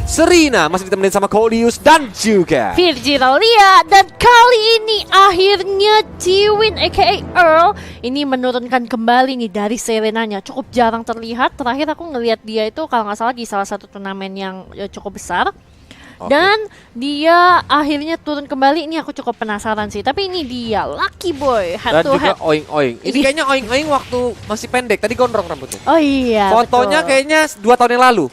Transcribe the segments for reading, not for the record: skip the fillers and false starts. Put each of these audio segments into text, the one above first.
Serena masih ditemenin sama Coldus dan juga Virgilalia. Dan kali ini akhirnya Jiwin aka Earl ini menurunkan kembali nih dari Serenanya. Cukup jarang terlihat. Terakhir aku ngelihat dia itu kalau nggak salah di salah satu turnamen yang cukup besar. Dan dia akhirnya turun kembali. Ini aku cukup penasaran sih. Tapi ini dia Lucky Boy head dan to juga head. Oing-Oing. Ini kayaknya Oing-Oing waktu masih pendek. Tadi gondrong rambutnya. Oh iya, Fotonya betul. kayaknya 2 tahun yang lalu.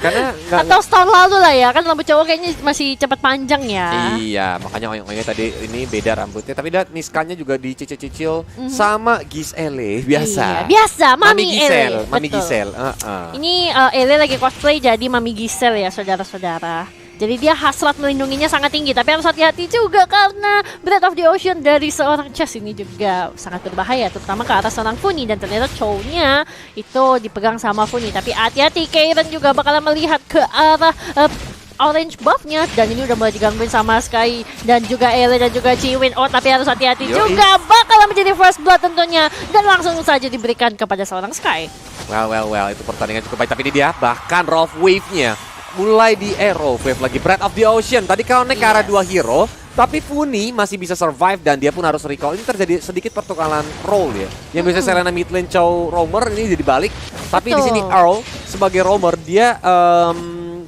Karena nggak. Atau setahun lalu lah ya. Kan rambut cowok kayaknya masih cepat panjang ya. Iya, makanya Oing-Oingnya tadi ini beda rambutnya. Tapi lihat Niskanya juga dicicil-cicil sama Giselle biasa. Iya, biasa, Mami Giselle. Ele. Mami Betul. Giselle. Ini Ele lagi cosplay jadi Mami Giselle ya saudara-saudara. Jadi dia hasrat melindunginya sangat tinggi. Tapi harus hati-hati juga karena Breath of the Ocean dari seorang Chess ini juga sangat berbahaya. Terutama ke arah seorang Funi. Dan ternyata Chow-nya itu dipegang sama Funi. Tapi hati-hati, Kairon juga bakalan melihat ke arah orange buff-nya. Dan ini udah mulai digangguin sama Sky dan juga Ele dan juga Jiwin. Oh tapi harus hati-hati juga. Bakalan menjadi first blood tentunya. Dan langsung saja diberikan kepada seorang Sky. Well, itu pertandingan cukup baik. Tapi ini dia, bahkan Rolf Wave-nya mulai di Arrow Wave lagi. Breath of the Ocean tadi connect ke arah 2 hero, tapi Funi masih bisa survive dan dia pun harus recall. Ini terjadi sedikit pertukaran role ya. Yang biasanya Serena mid lane, Chow roamer, ini jadi balik. Tapi di sini Earl sebagai roamer dia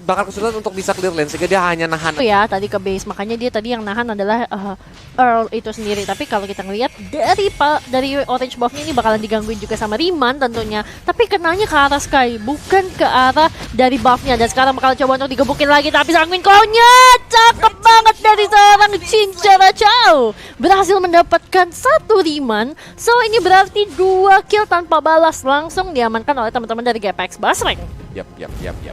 bakal kesulitan untuk bisa clear lane sehingga dia hanya nahan. Ya tadi ke base, makanya dia tadi yang nahan adalah Earl itu sendiri. Tapi kalau kita ngelihat dari orange buff-nya ini bakalan digangguin juga sama Riemann tentunya. Tapi kenanya ke arah Sky, bukan ke arah dari buff-nya. Dan sekarang bakal coba untuk digebukin lagi, tapi Sanguin Claw-nya cakep banget dari seorang Cincara Chow. Berhasil mendapatkan 1 Riemann. So ini berarti 2 kill tanpa balas langsung diamankan oleh teman-teman dari GPX Basreng. Yap.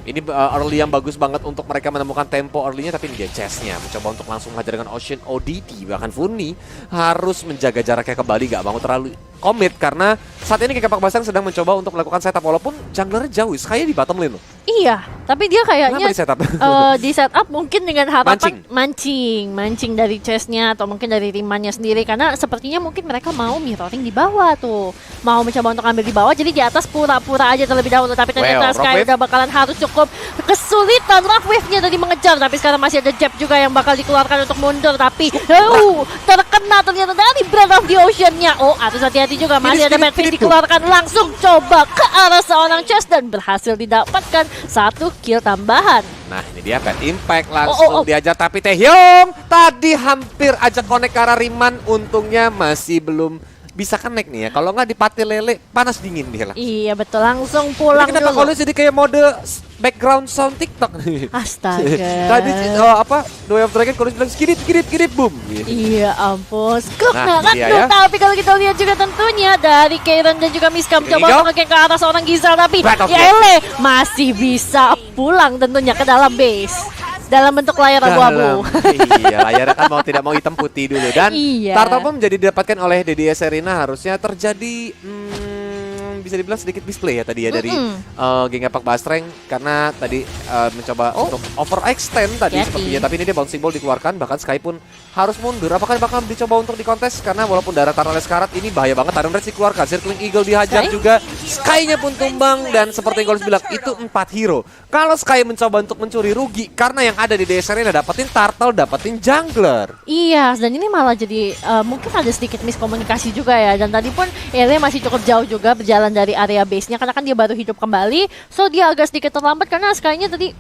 Ini early yang bagus banget untuk mereka menemukan tempo early-nya, tapi ini dia Chess-nya mencoba untuk langsung hajar dengan Ocean ODT. Bahkan Funi harus menjaga jaraknya kembali, gak mau terlalu commit karena saat ini Kekepak Basang sedang mencoba untuk melakukan setup walaupun junglernya jauh, kayak di bottom lane loh. Iya, tapi dia kayaknya Kenapa di setup? di setup mungkin dengan harapan mancing dari chestnya atau mungkin dari Riemann-nya sendiri karena sepertinya mungkin mereka mau mirroring di bawah tuh, mau mencoba untuk ambil di bawah, jadi di atas pura-pura aja terlebih dahulu. Tapi ternyata Sky udah bakalan harus cukup kesulitan. Rock Wave-nya tadi mengejar, tapi sekarang masih ada Jab juga yang bakal dikeluarkan untuk mundur, tapi terkena ternyata dari Breath of the Ocean-nya. Oh, harus hati-hati juga, masih ada Madfish dikeluarkan, langsung coba ke arah seorang Chess dan berhasil didapatkan 1 kill tambahan. Nah ini dia Bad Impact langsung diajar, tapi Taehyung tadi hampir aja connect ke arah Riemann, untungnya masih belum bisa connect nih ya. Kalau nggak dipati lele panas dingin dia lah. Iya betul, langsung pulang kenapa dulu. Kalau jadi kayak mode background sound TikTok nih. Astaga. Tadi The Way of Dragon kalau bilang skidit boom. Iya ampun, skuk Nah, banget dia tuh. ya. Tapi kalau kita lihat juga tentunya dari Kairon dan juga Miska mencoba untuk nge-gank ke arah seorang Giselle, tapi Ele masih bisa pulang tentunya ke dalam base dalam bentuk layar abu-abu. Iya, layarnya kan mau tidak mau hitam putih dulu. Dan turtle pun menjadi didapatkan oleh DDS Serena. Harusnya terjadi bisa dibilang sedikit misplay ya tadi ya dari geng Kekepak Basreng karena tadi mencoba untuk overextend tadi sepertinya, tapi ini dia bouncing ball dikeluarkan, bahkan Sky pun harus mundur. Apakah bakal dicoba untuk dikontes karena walaupun darah Tarales karat ini bahaya banget. Iron Red dikeluarkan, Circling Eagle dihajar juga, Sky-nya pun tumbang, dan seperti yang Golis bilang itu 4 hero. Kalau Sky mencoba untuk mencuri rugi karena yang ada di DS Arena dapetin turtle, dapetin jungler. Iya, dan ini malah jadi mungkin ada sedikit miskomunikasi juga ya. Dan tadi pun Ele masih cukup jauh juga berjalan dari area base-nya karena kan dia baru hidup kembali. So dia agak sedikit terlambat karena Sky-nya tadi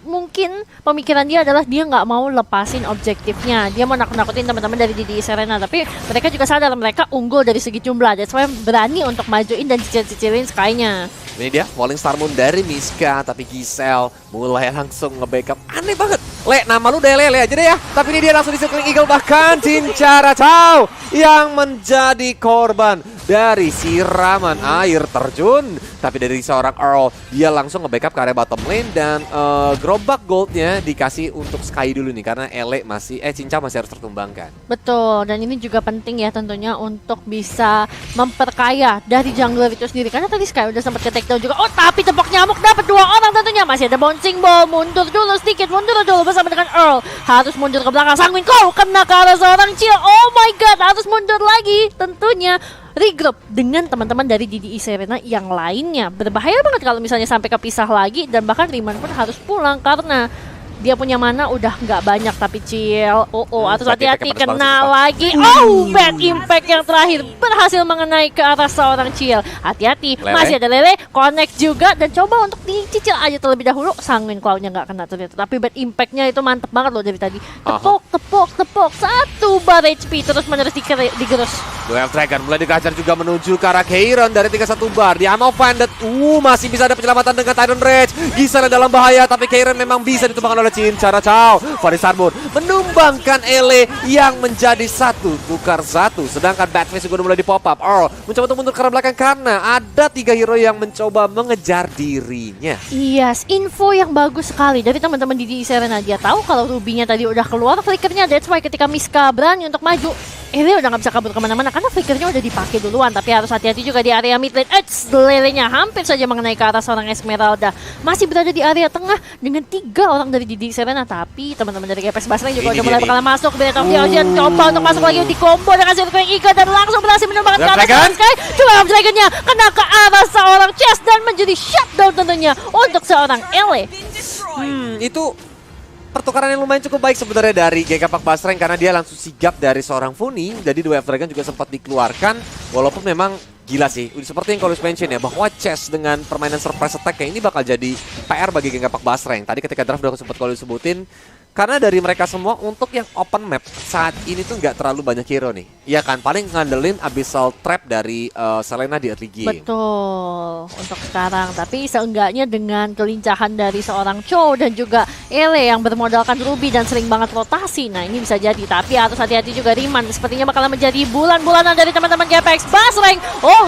mungkin pemikiran dia adalah dia nggak mau lepasin objektifnya. Dia mau nakut-nakutin teman-teman dari DDS Arena, tapi mereka juga sadar mereka unggul dari segi jumlah. That's why berani untuk majuin dan cicil-cicilin Sky-nya. Ini dia Falling Star Moon dari Miska, tapi Giselle mulai langsung nge-backup. Aneh banget. Nama lu Dele aja deh ya. Tapi ini dia langsung di Circling Eagle, bahkan Cincara Chow yang menjadi korban dari siraman air terjun. Tapi dari seorang Earl, dia langsung nge-backup ke area bottom lane dan gerobak goldnya dikasih untuk Sky dulu nih karena Cinca masih harus tertumbangkan. Betul, dan ini juga penting ya tentunya untuk bisa memperkaya dari jungler itu sendiri karena tadi Sky udah sempat ke-take down juga. Oh, tapi tepok nyamuk dapat 2 orang tentunya. Masih ada bouncing ball, mundur dulu sedikit, mundur dulu bersama dengan Earl. Harus mundur ke belakang, Sanguin Claw kena ke arah seorang Chill. Oh my god, harus mundur lagi tentunya. regroup dengan teman-teman dari DDI Serena yang lainnya. Berbahaya banget kalau misalnya sampai kepisah lagi dan bahkan Riemann pun harus pulang karena dia punya mana udah nggak banyak. Tapi Chill, harus hati-hati kena lagi. Bad impact yang terakhir berhasil mengenai ke arah seorang Chill. Hati-hati, masih ada Lele, connect juga dan coba untuk dicicil aja terlebih dahulu. Sanguin Cloud-nya nggak kena ternyata. Tapi bad impact-nya itu mantep banget loh dari tadi. Tepok, satu bar HP terus menerus digerus. Duel Dragon mulai dikejar juga menuju ke arah Keiron dari 31 bar. Dia offended, masih bisa ada penyelamatan dengan Tidal Rage. Giselle dalam bahaya, tapi Keiron memang bisa ditumbangkan oleh Cincara Chow. Faris Arbor menumbangkan Ele yang menjadi 1 tukar 1. Sedangkan Batface juga mulai di pop up. Mencoba untuk mundur ke arah belakang karena ada 3 hero yang mencoba mengejar dirinya. Yes, info yang bagus sekali dari teman-teman di Serena. Dia tahu kalau Ruby-nya tadi udah keluar flickernya. That's why ketika Miska berani untuk maju, Ele udah gak bisa kabur kemana-mana karena flickernya udah dipakai duluan. Tapi harus hati-hati juga di area mid lane. Lelenya hampir saja mengenai ke arah seorang Esmeralda. Masih berada di area tengah dengan 3 orang dari Didi Serena. Tapi teman-teman dari GPS Basreng juga udah mulai bakalan masuk. Breath of the Ocean coba untuk masuk lagi di combo dengan Silver Eagle dan langsung berhasil menumbangkan ke arah seorang Sky. Cuma Dragonnya kena ke arah seorang Chess dan menjadi shutdown tentunya untuk seorang Ele. Itu pertukaran yang lumayan cukup baik sebenarnya dari GK Pak Basreng karena dia langsung sigap dari seorang Funi. Jadi Duel Dragon juga sempat dikeluarkan walaupun memang gila sih. Seperti yang Kolus mention ya bahwa Chess dengan permainan surprise attack kayak ini bakal jadi PR bagi GK Pak Basreng. Tadi ketika draft udah sempat Kolus sebutin karena dari mereka semua untuk yang open map saat ini tuh nggak terlalu banyak hero nih. Iya kan, paling ngandelin Abyssal Trap dari Selena di early game. Betul, untuk sekarang. Tapi seenggaknya dengan kelincahan dari seorang Chow dan juga Ele yang bermodalkan Ruby dan sering banget rotasi. Nah ini bisa jadi, tapi harus hati-hati juga Riemann. Sepertinya bakalan menjadi bulan-bulanan dari teman-teman GPX Basreng.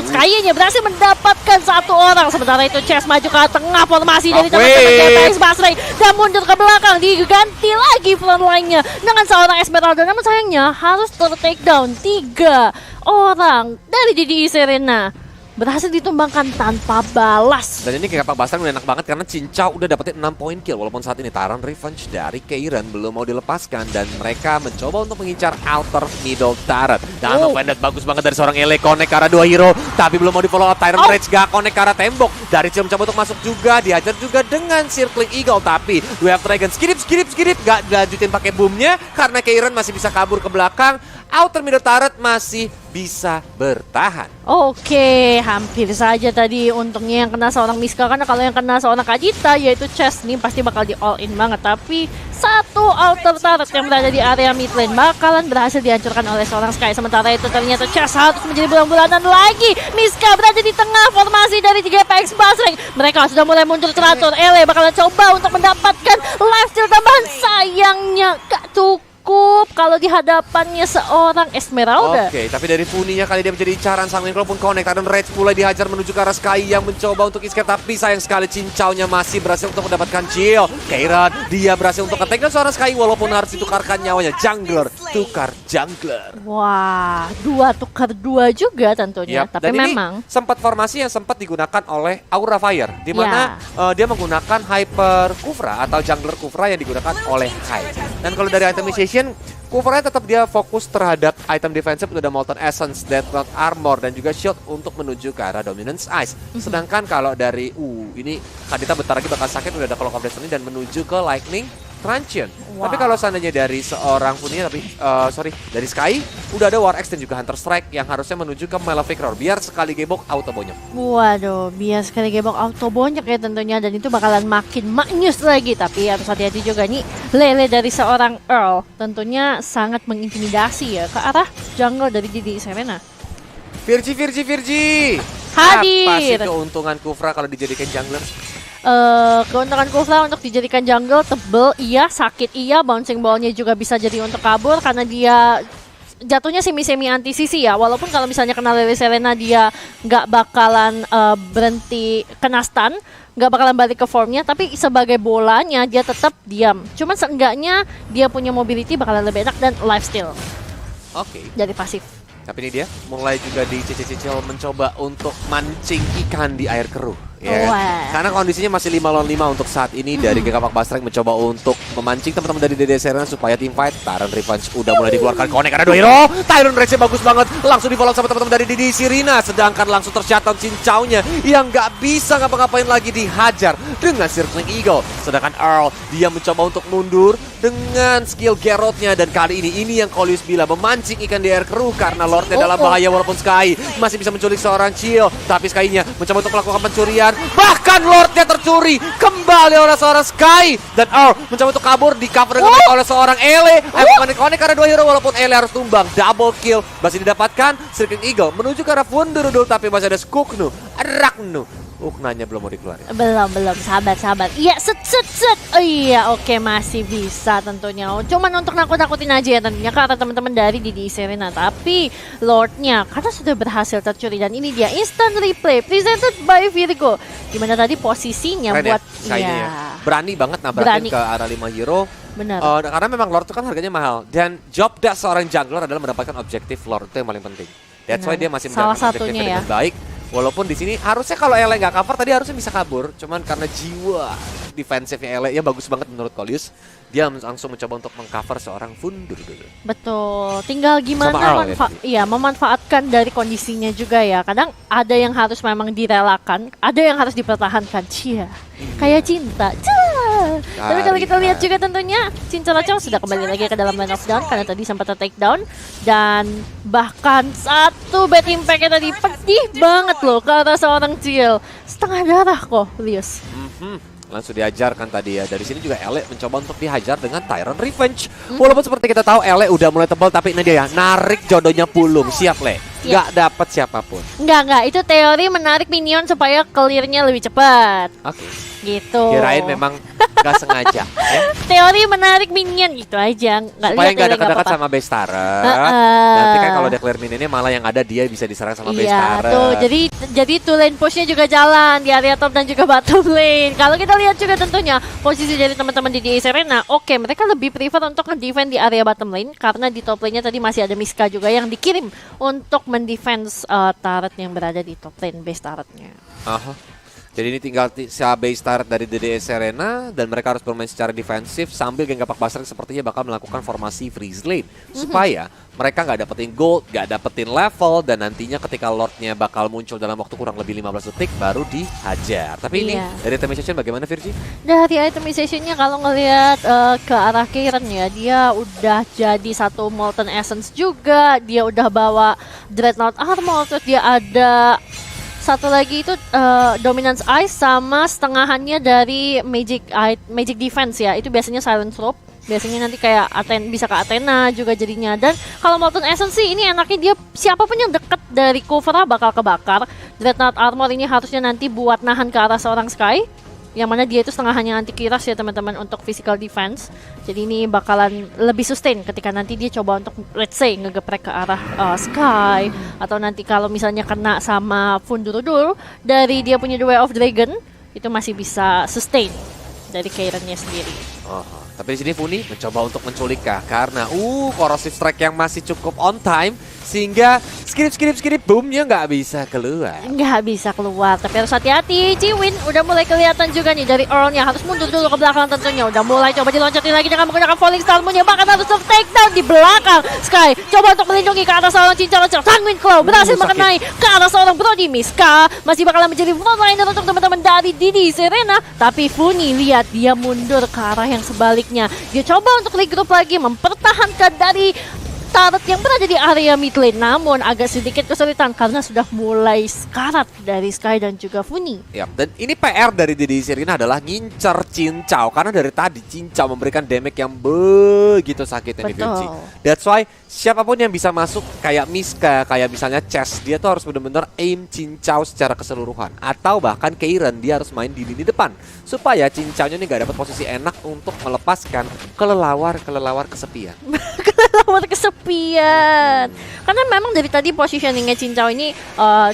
Sky-nya berhasil mendapatkan 1 orang. Sementara itu Chess maju ke tengah formasi dari teman-teman GPX Basreng. Dan mundur ke belakang, diganti lagi front line-nya dengan seorang Esmeralda. Namun sayangnya harus ter-take down 3 orang dari DDI Serena. Berhasil ditumbangkan tanpa balas. Dan ini kayak Pak Basreng udah enak banget karena Cincau udah dapetin 6 poin kill. Walaupun saat ini Taran Revenge dari Keiron belum mau dilepaskan. Dan mereka mencoba untuk mengincar outer middle turret. Dan offended bagus banget dari seorang Ele. Connect ke arah 2 hero. Tapi belum mau di follow up. Tyrant Rage gak connect ke arah tembok. Dari Cium mencoba untuk masuk juga. Dihajar juga dengan Circling Eagle. Tapi Duel Dragon skip. Gak dilanjutin pakai boomnya. Karena Keiron masih bisa kabur ke belakang. Outer middle turret masih bisa bertahan. Oke, hampir saja tadi untungnya yang kena seorang Miska. Karena kalau yang kena seorang Kajita yaitu Chess nih pasti bakal di all in banget. Tapi 1 outer turret yang berada di area mid lane bakalan berhasil dihancurkan oleh seorang Sky. Sementara itu ternyata Chess harus menjadi bulan-bulanan lagi. Miska berada di tengah formasi dari GPX Basreng. Mereka sudah mulai mundur teratur. Ele bakalan coba untuk mendapatkan lifesteal tambahan. Sayangnya gak cukup kalau di hadapannya seorang Esmeralda. Oke, tapi dari Funinya kali dia menjadi incaran. Sanguin Claw pun connect. Dan Rage mulai dihajar menuju ke arah Sky yang mencoba untuk escape. Tapi sayang sekali Cincau-nya masih berhasil untuk mendapatkan Chill. Keiron, dia berhasil untuk attack dan seorang Sky walaupun harus ditukarkan nyawanya. Jungler, tukar jungler. Wah, 2 tukar 2 juga tentunya. Tapi dan memang ini sempat formasi yang sempat digunakan oleh Aura Fire. Di mana dia menggunakan Hyper Kufra atau jungler Kufra yang digunakan oleh Hype. Dan kalau dari itemization, Kufra tetap dia fokus terhadap item defensive, udah Molten Essence, Death Knot Armor, dan juga Shield untuk menuju ke arah Dominance Ice. Sedangkan kalau dari ini Kadita bentar lagi bakal sakit, udah ada Clock of Destiny dan menuju ke Lightning Truncheon. Tapi kalau seandainya dari seorang Funia, dari Sky, udah ada War Axe dan juga Hunter Strike yang harusnya menuju ke Malefic Roar biar sekali gebok auto bonyok. Waduh, biar sekali gebok auto bonyok ya tentunya, dan itu bakalan makin maknyus lagi. Tapi harus hati-hati juga nih, Lele dari seorang Earl tentunya sangat mengintimidasi ya ke arah jungle dari DDI Serena. Virgi hadir. Apa sih keuntungan Kufra kalau dijadikan jungler? Keuntungan Kufra untuk dijadikan jungle, tebel iya, sakit iya, bouncing ballnya juga bisa jadi untuk kabur karena dia jatuhnya semi-semi anti-CC ya. Walaupun kalau misalnya kena Lele Serena dia nggak bakalan berhenti kena stun, nggak bakalan balik ke formnya, tapi sebagai bolanya dia tetap diam. Cuman seenggaknya dia punya mobility bakalan lebih enak dan lifesteal. Oke. Dari pasif. Tapi ini dia mulai juga dicicil mencoba untuk mancing ikan di air keruh. ya. Karena kondisinya masih 5 lawan 5 untuk saat ini. Dari Gengapak Bastreng mencoba untuk memancing teman-teman dari DDS Arena supaya team fight. Tyrant Revenge udah mulai dikeluarkan, connect ada 2 hero. Tyrant Rex bagus banget, langsung di follow sama teman-teman dari DDS Arena. Sedangkan langsung tercatat Cincau-nya yang nggak bisa ngapa-ngapain lagi, dihajar dengan Circling Eagle. Sedangkan Earl dia mencoba untuk mundur dengan skill Geralt-nya. Dan kali ini yang Kolius bilang, memancing ikan di air keruh karena Lordnya dalam bahaya. Walaupun Sky masih bisa menculik seorang Chill, tapi Sky-nya mencoba untuk melakukan pencurian. Bahkan Lordnya tercuri kembali oleh seorang Sky. Dan Earl mencoba untuk kabur, di cover dengan oleh seorang Ele. Connect karena 2 hero, walaupun Ele harus tumbang. Double kill masih didapatkan. Circling Eagle menuju ke arah Fundurudul, tapi masih ada Skuknu, Raknu. Uknanya belum mau dikeluarin. Belum. Sabar. Iya, set. Oh iya, oke, masih bisa tentunya. Cuman untuk nakut-nakutin aja ya tentunya karena teman-teman dari DDS Arena. Tapi Lordnya karena sudah berhasil tercuri, dan ini dia instant replay presented by Virgo. Gimana tadi posisinya keren buat ya. Berani banget nabrakin ke arah 5 hero. Benar. Karena memang Lord itu kan harganya mahal, dan job desk seorang jungler adalah mendapatkan objektif Lord, itu yang paling penting. That's why dia masih menjalankan objektifnya dengan baik. Walaupun di sini harusnya kalau Ele nggak cover tadi harusnya bisa kabur, cuman karena jiwa defensifnya Ele ya bagus banget menurut Kolius, dia langsung mencoba untuk mengcover seorang Fundurudul. Betul, tinggal gimana memanfaatkan dari kondisinya juga ya. Kadang ada yang harus memang direlakan, ada yang harus dipertahankan. Kayak cinta. Tapi kalau kita lihat juga tentunya Cincau sudah kembali lagi ke dalam line of down karena tadi sempat take down, dan bahkan satu bad impact-nya tadi pedih banget loh ke arah seorang Chill. Setengah darah kok, Lius. Langsung diajarkan tadi ya. Dari sini juga Ele mencoba untuk dihajar dengan Tyrant Revenge. Walaupun seperti kita tahu Ele udah mulai tebal, tapi ini dia ya, narik jodohnya Pulung. Siap, Le. Nggak dapat siapapun. Enggak. Itu teori menarik minion supaya clear-nya lebih cepat. Oke. Gitu. Kirain memang gak sengaja ya? Teori menarik minion gitu aja. Supaya nggak dekat-dekat sama base turret. Nanti kan kalau dia clear minionnya malah yang ada dia bisa diserang sama base turret. Tuh, jadi two lane pushnya juga jalan di area top dan juga bottom lane. Kalau kita lihat juga tentunya posisi dari teman-teman di DDS Arena, oke, mereka lebih prefer untuk mendefend di area bottom lane karena di top lane-nya tadi masih ada Miska juga yang dikirim untuk mendefense turret yang berada di top lane, base turretnya. Jadi ini tinggal base turret dari DDS Arena, dan mereka harus bermain secara defensif sambil Gengapak Bastreng sepertinya bakal melakukan formasi freeze lane supaya mereka nggak dapetin gold, nggak dapetin level, dan nantinya ketika Lordnya bakal muncul dalam waktu kurang lebih 15 detik baru dihajar. Tapi ini dari itemization bagaimana, Virgi? Dari itemization-nya kalau ngelihat ke arah Karen ya, dia udah jadi satu Molten Essence juga, dia udah bawa Dreadnought Armor, terus dia ada satu lagi itu Dominance Ice sama setengahannya dari Magic Defense ya. Itu biasanya Silent Rope. Biasanya nanti kayak bisa ke Athena juga jadinya. Dan kalau Molten Essence sih ini enaknya dia siapapun yang deket dari cover bakal kebakar. Dreadnought Armor ini harusnya nanti buat nahan ke arah seorang Sky, yang mana dia itu setengahannya anti-kiras ya teman-teman untuk physical defense. Jadi ini bakalan lebih sustain ketika nanti dia coba untuk let's say ngegeprek ke arah Sky, atau nanti kalau misalnya kena sama Fundurudul dari dia punya The Way of Dragon, itu masih bisa sustain dari Karen-nya sendiri. Tapi di sini Funi mencoba untuk menculik karena corrosive strike yang masih cukup on time, sehingga skip boomnya nggak bisa keluar. Tapi harus hati-hati. Ciwin udah mulai kelihatan juga nih dari Earl-nya, harus mundur dulu ke belakang tentunya. Udah mulai coba diloncatin lagi dengan menggunakan Falling Star Moon-nya, bahkan harus take down di belakang. Sky coba untuk melindungi ke arah seorang Cincau. Sanguine Claw berhasil mengenai ke arah seorang Brody. Miska masih bakalan menjadi frontliner untuk teman-teman dari DDS Arena. Tapi Funi lihat dia mundur ke arah yang sebaliknya. Dia coba untuk regroup lagi, mempertahankan dari turret yang berada di area mid lane, namun agak sedikit kesulitan karena sudah mulai sekarat dari Sky dan juga Funi. Dan ini PR dari DDS Arena adalah ngincer Cincau, karena dari tadi Cincau memberikan damage yang begitu sakitnya di Virgi. That's why siapapun yang bisa masuk kayak Miska, kayak misalnya Chess, dia tuh harus benar-benar aim Cincau secara keseluruhan, atau bahkan Keiran dia harus main di lini depan supaya Cincaunya ini gak dapat posisi enak untuk melepaskan kelelawar kesepian. Karena memang dari tadi positioningnya Cincau ini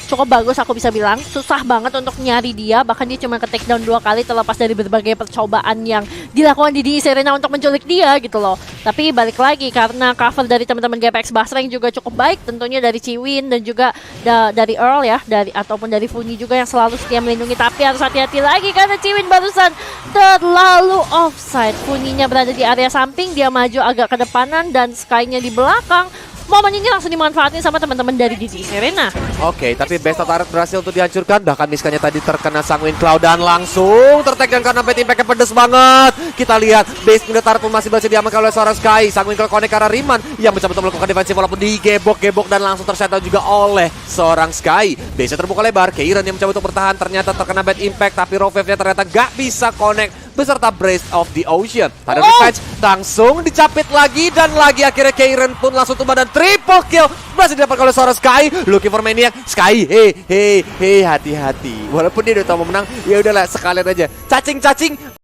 cukup bagus, aku bisa bilang. Susah banget untuk nyari dia, bahkan dia cuma ke take down 2 kali terlepas dari berbagai percobaan yang dilakukan di Serena untuk menculik dia gitu loh. Tapi balik lagi karena cover dari teman-teman GPX Basreng juga cukup baik, tentunya dari Ciwin dan juga dari Earl ya, ataupun dari Funi juga yang selalu setia melindungi. Tapi harus hati-hati lagi karena Ciwin barusan terlalu offside. Funinya berada di area samping, dia maju agak ke depanan dan Sky-nya di belakang. Momen ini langsung dimanfaatin sama teman-teman dari DJ Serena. Oke, tapi Besta Turret berhasil untuk dihancurkan. Bahkan Miskanya tadi terkena Sanguine Cloud dan langsung tertekan karena Bad Impact-nya pedes banget. Kita lihat base Pindah Turret pun masih berhasil diamankan oleh seorang Sky. Sanguine Cloud connect ke arah Riman yang mencoba melakukan defensif walaupun digebok-gebok dan langsung tersettle juga oleh seorang Sky. Base-nya terbuka lebar, Keiran yang mencoba untuk bertahan ternyata terkena Bad Impact, tapi Roveve-nya ternyata gak bisa connect beserta Breath of the Ocean. Pada revenge langsung dicapit lagi dan lagi akhirnya Keiran pun langsung tumbang dan triple kill berhasil didapatkan oleh seorang Sky. Looking for Maniac. Sky, hei, hati-hati. Walaupun dia udah tahu mau menang, ya udahlah sekalian aja. Cacing-cacing